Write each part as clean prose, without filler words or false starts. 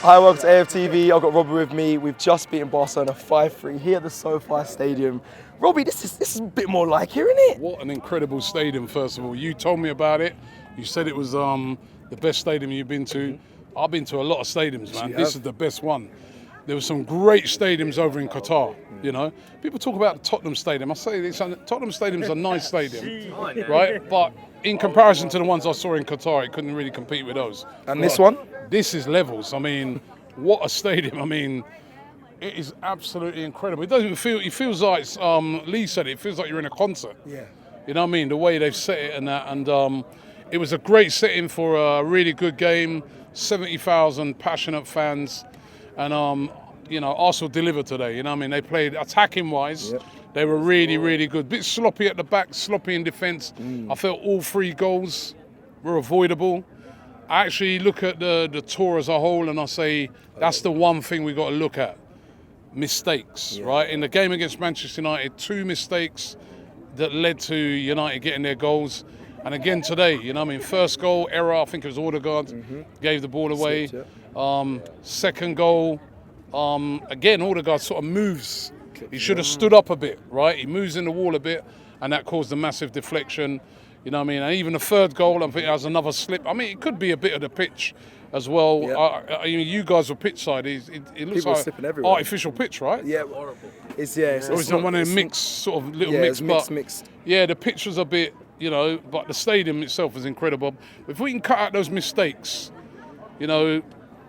Hi, welcome to AFTV. I've got Robbie with me. We've just beaten Barcelona 5-3 here at the SoFi Stadium. Robbie, this is a bit more like here, isn't it? What an incredible stadium, first of all. You told me about it. You said it was the best stadium you've been to. I've been to a lot of stadiums, man. This is the best one. There were some great stadiums over in Qatar, you know. People talk about the Tottenham Stadium. I say Tottenham Stadium's a nice stadium, right? But in comparison to the ones I saw in Qatar, it couldn't really compete with those. And this one? This is levels. I mean, what a stadium. I mean, it is absolutely incredible. It doesn't feel, it feels like, Lee said it feels like you're in a concert. Yeah. You know what I mean? The way they've set it and that. And it was a great setting for a really good game. 70,000 passionate fans. And, you know, Arsenal delivered today. You know what I mean? They played attacking-wise. Yep. They were really, really good. Bit sloppy at the back, sloppy in defence. I felt all 3 goals were avoidable. I actually look at the tour as a whole and I say that's the one thing we've got to look at. Mistakes, right? In the game against Manchester United, 2 mistakes that led to United getting their goals. And again today, you know what I mean? First goal, error, I think it was Odegaard, gave the ball away. Second goal, again, Odegaard sort of moves. He should have stood up a bit, right? He moves in the wall a bit and that caused a massive deflection. You know what I mean? And even the third goal, I think it has another slip. I mean, it could be a bit of the pitch as well. Yep. I mean, you guys were pitch side. It looks People like artificial pitch, right? Yeah, horrible. It's not one of them mixed, sort of little mixed. Yeah, the pitch was a bit, you know, but the stadium itself is incredible. If we can cut out those mistakes, you know,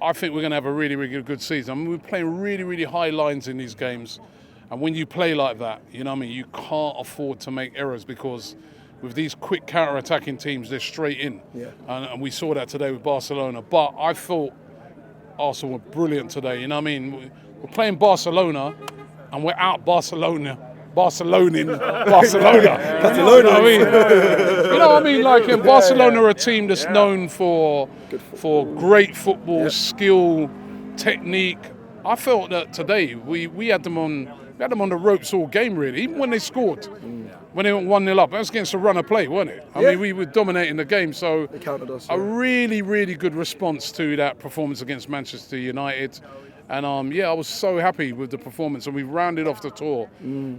I think we're going to have a really, really good season. I mean, we're playing really, really high lines in these games. And when you play like that, you know what I mean, you can't afford to make errors because with these quick counter-attacking teams, they're straight in. Yeah. And we saw that today with Barcelona. But I thought Arsenal were brilliant today. You know what I mean? We're playing Barcelona and we're out Barceloning Barcelona. You know what I mean? You know what I mean? Like in Barcelona are a team that's known for great football, skill, technique. I felt that today we had them on the ropes all game really, even when they scored. When they went 1-0 up, that was against a run of play, wasn't it? I mean, we were dominating the game, so they counted us, a really, really good response to that performance against Manchester United. And I was so happy with the performance, and we've rounded off the tour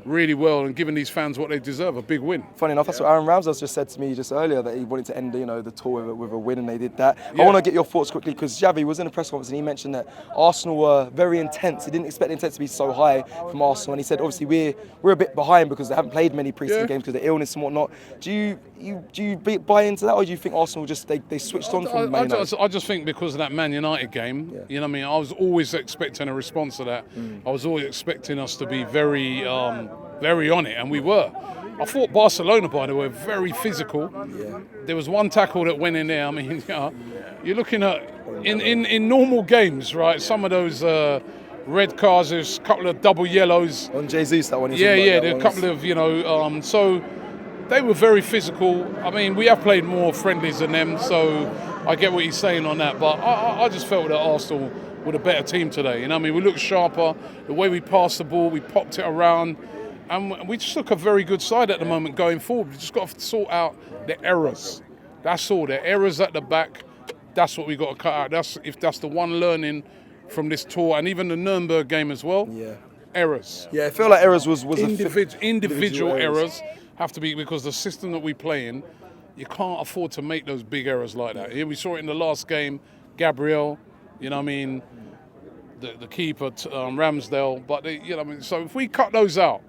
really well and given these fans what they deserve, a big win. Funny enough, that's what Aaron Ramsdale just said to me just earlier, that he wanted to end the tour with a win, and they did that. I want to get your thoughts quickly, because Xavi was in a press conference and he mentioned that Arsenal were very intense. He didn't expect the intensity to be so high from Arsenal, and he said obviously we're a bit behind because they haven't played many pre-season games because of illness and whatnot. Do you buy into that, or do you think Arsenal just they switched on from Man United? I just think because of that Man United game, you know what I mean, I was always expecting a response to that. I was always expecting us to be very on it, and we were. I thought Barcelona, by the way, very physical. There was one tackle that went in there. I mean, you know, you're looking at in normal games, right? Some of those red cards, there's a couple of double yellows. On Jesus, that one. There are a couple of so they were very physical. I mean, we have played more friendlies than them, so I get what he's saying on that. But I just felt that Arsenal were a better team today. You know what I mean? We looked sharper. The way we passed the ball, we popped it around. And we just look a very good side at the moment going forward. We've just got to sort out the errors. That's all. The errors at the back, that's what we've got to cut out. That's the one learning from this tour, and even the Nuremberg game as well. Errors. I feel like errors was individual errors have to be, because the system that we play in, you can't afford to make those big errors like that. Here we saw it in the last game, Gabriel, you know what I mean, the keeper, Ramsdale, but you know what I mean. So if we cut those out,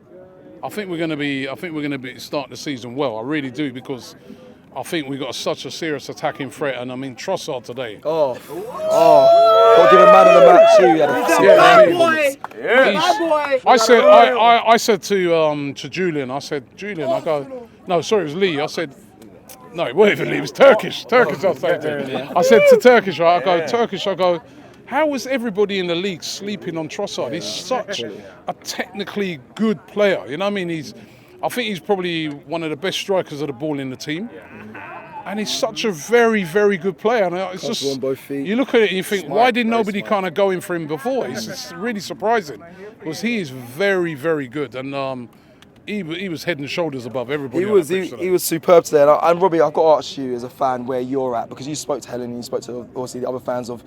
I think we're going to be starting the season well. I really do, because I think we've got such a serious attacking threat. And I mean, Trossard today. Got to give a man of the match too. I said to Julian, I go, no, sorry, it was Lee. I said, no, it wasn't even Lee. It was Turkish. I said to I said to Turkish, right? I go. How was everybody in the league sleeping on Trossard? He's such a technically good player. You know what I mean? I think he's probably one of the best strikers of the ball in the team. And he's such a very, very good player. And it's just, you look at it and you think, why did nobody kind of go in for him before? It's really surprising, because he is very, very good. And he was head and shoulders above everybody. He was superb today. And Robbie, I've got to ask you as a fan where you're at, because you spoke to Helen and you spoke to obviously the other fans of,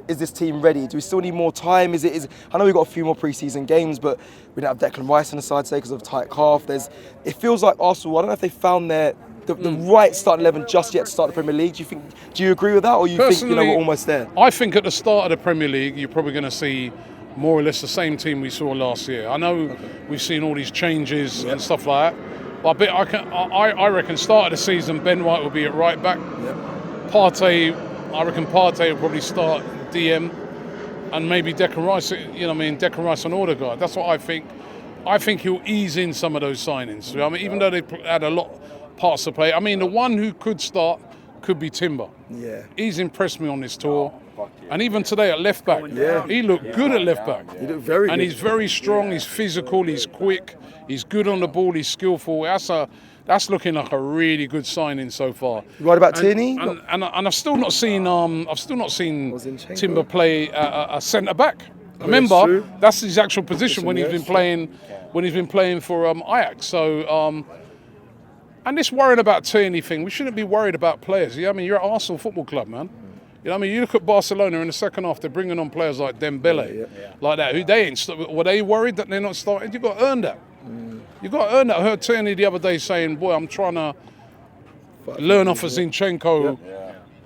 is this team ready? Do we still need more time? I know we've got a few more pre-season games, but we don't have Declan Rice on the side today because of tight calf. It feels like Arsenal, I don't know if they found the right starting 11 just yet to start the Premier League. Do you agree with that, or you think we're almost there? I think at the start of the Premier League, you're probably going to see more or less the same team we saw last year. I know we've seen all these changes and stuff like that, but I reckon start of the season, Ben White will be at right back. I reckon Partey will probably start DM, and maybe Declan Rice. Declan Rice and Odegaard. That's what I think. I think he'll ease in some of those signings. Even though they had a lot of parts to play. The one who could start could be Timber. Yeah, he's impressed me on this tour. And even today at left back, he looked good at left back. He looked very good. And he's very strong, he's physical, he's quick, he's good on the ball, he's skillful. That's looking like a really good signing so far. You right about Tierney? And I've still not seen Timber play a centre back. Remember, that's his actual position when he's been playing for Ajax. So and this worrying about Tierney thing, we shouldn't be worried about players. You're at Arsenal Football Club, man. You look at Barcelona in the second half, they're bringing on players like Dembele, like that, who they ain't. Were they worried that they're not starting? You've got to earn that. You've got to earn that. I heard Tierney the other day saying, boy, I'm trying to learn off of Zinchenko,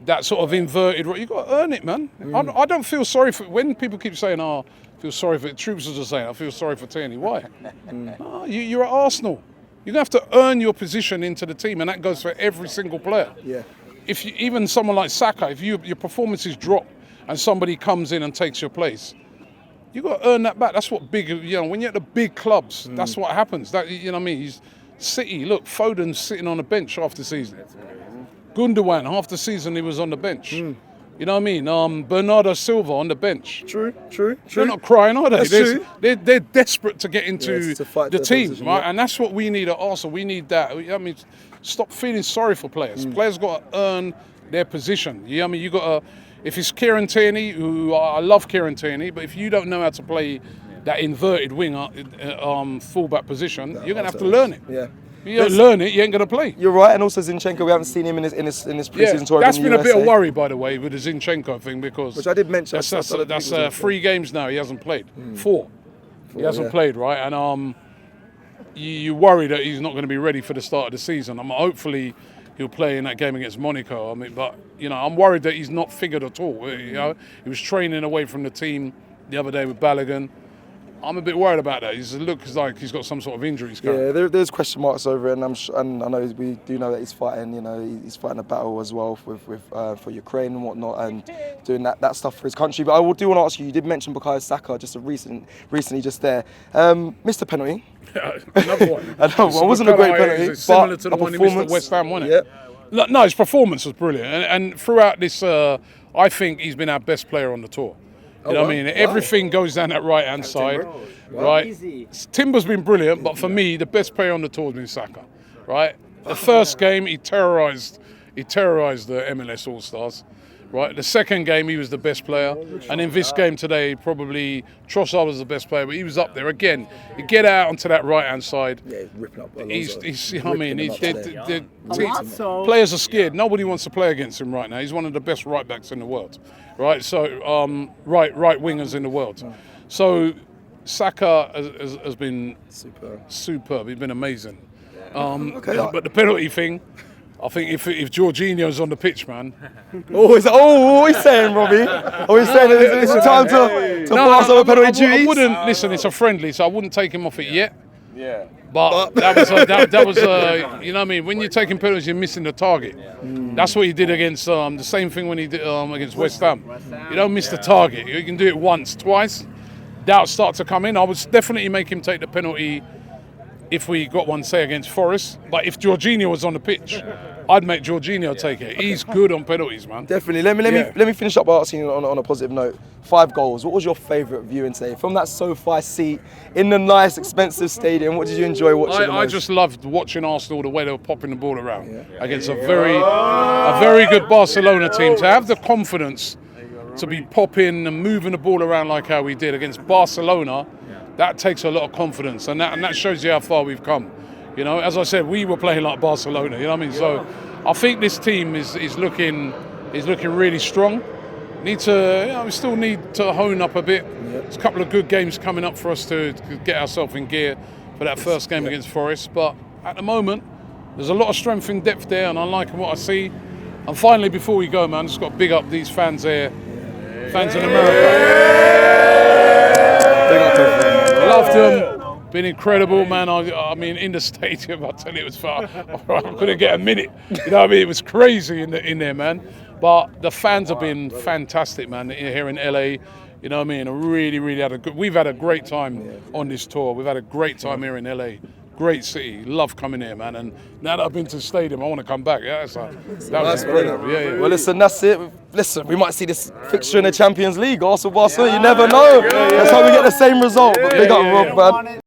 that sort of inverted. You've got to earn it, man. I don't feel sorry for, when people keep saying, I feel sorry for, troops are just saying, I feel sorry for Tierney. Why? No, you're at Arsenal. You're going to have to earn your position into the team, and that goes for every single player. Yeah. Even someone like Saka, if your performances drop and somebody comes in and takes your place, you got to earn that back. That's what when you're at the big clubs, that's what happens. He's City. Look, Foden's sitting on the bench half the season. Gundogan, half the season he was on the bench. You know what I mean? Bernardo Silva on the bench. True. They're not crying, are they? That's true. They're desperate to get into to fight the team, position, right? And that's what we need at Arsenal. We need that. Stop feeling sorry for players. Players got to earn their position. You got to. If it's Kieran Tierney, who I love Kieran Tierney, but if you don't know how to play that inverted winger, fullback position, you're gonna have to learn it. Yeah. If you don't learn it, you ain't gonna play. You're right, and also Zinchenko, we haven't seen him in this pre-season tour. That's been a bit of worry, by the way, with the Zinchenko thing, because which I did mention. That's 3 games now he hasn't played. 4. He hasn't played, right? And you worry that he's not going to be ready for the start of the season. Hopefully he'll play in that game against Monaco. But I'm worried that he's not figured at all. He was training away from the team the other day with Balogun. I'm a bit worried about that. He looks like he's got some sort of injuries. Yeah, there's question marks over it, and I know we do know that he's fighting. He's fighting a battle as well for Ukraine and whatnot, and doing that stuff for his country. But I do want to ask you. You did mention Barca'd Saka recently just there. Missed a penalty. Another one. Another one. It wasn't a great penalty. Similar to the one he missed at West Ham, wasn't it? Yeah. No, his performance was brilliant, and throughout this, I think he's been our best player on the tour. You know what I mean? Wow. Everything goes down that right-hand side, right? Easy. Timber's been brilliant, but for me, the best player on the tour has been Saka, right? The first game, he terrorised the MLS All-Stars, right? The second game, he was the best player, and in this game today, probably Trossard was the best player, but he was up there again. You get out onto that right-hand side. Yeah, ripping up. Players are scared. Nobody wants to play against him right now. He's one of the best right backs in the world, right? So right wingers in the world. So Saka has been superb. He's been amazing. But the penalty thing, I think if Jorginho's on the pitch, man. What he's saying, Robbie? He's saying it's time to pass over penalty duties? I wouldn't listen. It's a friendly, so I wouldn't take him off it yet. Yeah. But that was you know what I mean. When you're taking penalties, you're missing the target. That's what he did against the same thing when he did against West Ham. You don't miss the target. You can do it once, twice. Doubts start to come in. I would definitely make him take the penalty if we got one, say, against Forest. But if Jorginho was on the pitch, I'd make Jorginho take it. He's good on penalties, man. Definitely. Let me finish up by asking you on a positive note. 5 goals. What was your favourite viewing today? From that SoFi seat in the nice, expensive stadium, what did you enjoy watching? I just loved watching Arsenal, the way they were popping the ball around against a very good Barcelona team. To have the confidence to be popping and moving the ball around like how we did against Barcelona, that takes a lot of confidence, and that shows you how far we've come. You know, as I said, we were playing like Barcelona. You know what I mean? So I think this team is looking really strong. We still need to hone up a bit. There's a couple of good games coming up for us to get ourselves in gear for that first game against Forest. But at the moment, there's a lot of strength in depth there, and I'm liking what I see. And finally, before we go, man, just got to big up these fans here, fans in America. Big up to them. Loved them. Been incredible, man. I mean, in the stadium, I tell you, it was far. I couldn't get a minute. You know what I mean? It was crazy in there, man. But the fans have been fantastic, man, here in LA. You know what I mean? We've had a great time on this tour. We've had a great time here in LA. Great city. Love coming here, man. And now that I've been to the stadium, I want to come back. Yeah, that was incredible. Yeah. Well, listen, that's it. Listen, we might see this fixture in the Champions League, Arsenal Barcelona. You never know. That's how we get the same result. But big up, Rob, man.